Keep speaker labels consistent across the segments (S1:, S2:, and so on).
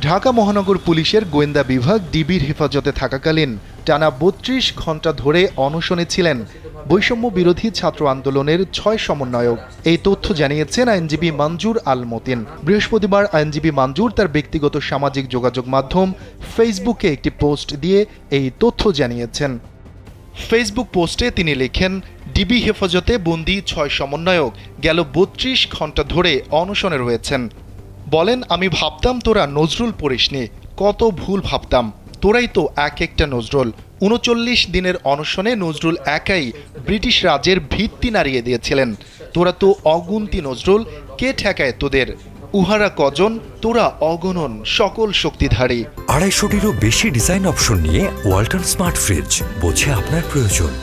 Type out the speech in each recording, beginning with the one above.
S1: ঢাকা মহানগর পুলিশের গোয়েন্দা বিভাগ ডিবির হেফাজতে থাকাকালীন টানা ৩২ ঘণ্টা ধরে অনশনে ছিলেন বৈষম্য বিরোধী ছাত্র আন্দোলনের ৬ সমন্বয়ক। এই তথ্য জানিয়েছেন আইনজীবী মঞ্জুর আল মতিন। বৃহস্পতিবার আইনজীবী মঞ্জুর তার ব্যক্তিগত সামাজিক যোগাযোগ মাধ্যম ফেসবুকে একটি পোস্ট দিয়ে এই তথ্য জানিয়েছেন। ফেসবুক পোস্টে তিনি লেখেন, ডিবি হেফাজতে বন্দি ৬ সমন্বয়ক গেল ৩২ ঘণ্টা ধরে অনশনে রয়েছেন। বলেন, আমি ভাবতাম তোরা নজরুল পড়িসনি, কত ভুল ভাবতাম। তোরাই তো এক একটা নজরুল। ৩৯ দিনের অনশনে নজরুল একাই ব্রিটিশ রাজের ভিত্তি নাড়িয়ে দিয়েছিলেন। তোরা তো অগুন্তি নজরুল, কে ঠেকায় তোদের? উহারা কজন, তোরা অগণন, সকল শক্তিধারী।
S2: ২৫০টিরও বেশি ডিজাইন অপশন নিয়ে ওয়ালটন স্মার্ট ফ্রিজ, বোঝে আপনার প্রয়োজন।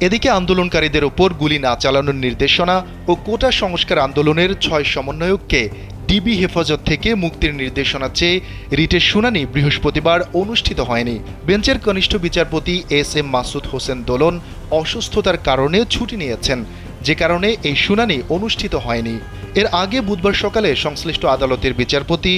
S1: এদিকে আন্দোলনকারীদের ওপর গুলি না চালানোর নির্দেশনা ও কোটা সংস্কার আন্দোলনের ৬ সমন্বয়ককে ডিবি হেফাজত থেকে মুক্তির নির্দেশনা চেয়ে রিটের শুনানি বৃহস্পতিবার অনুষ্ঠিত হয়নি। বেঞ্চের কনিষ্ঠ বিচারপতি এস.এম. মাসুদ হোসেন দোলন অসুস্থতার কারণে ছুটি নিয়েছেন, যে কারণে এই শুনানি অনুষ্ঠিত হয়নি। এর আগে বুধবার সকালে সংশ্লিষ্ট আদালতের বিচারপতি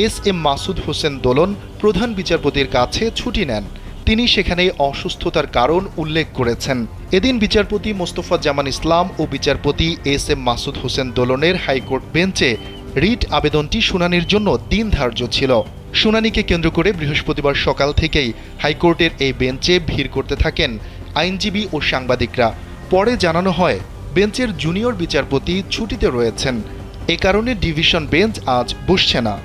S1: এস.এম. মাসুদ হোসেন দোলন প্রধান বিচারপতির কাছে ছুটি নেন। তিনি সেখানে অসুস্থতার কারণ উল্লেখ করেছেন। এদিন বিচারপতি মোস্তফা জামান ইসলাম ও বিচারপতি এস.এম. মাসুদ হোসেন দোলনের হাইকোর্ট বেঞ্চে রিট আবেদনটি শুনানির জন্য দিন ধার্য ছিল। শুনানিকে কেন্দ্র করে বৃহস্পতিবার সকাল থেকেই হাইকোর্টের এই বেঞ্চে ভিড় করতে থাকেন আইনজীবী ও সাংবাদিকরা। পরে জানানো হয়, বেঞ্চের জুনিয়র বিচারপতি ছুটিতে রয়েছেন, এ কারণে ডিভিশন বেঞ্চ আজ বসছে না।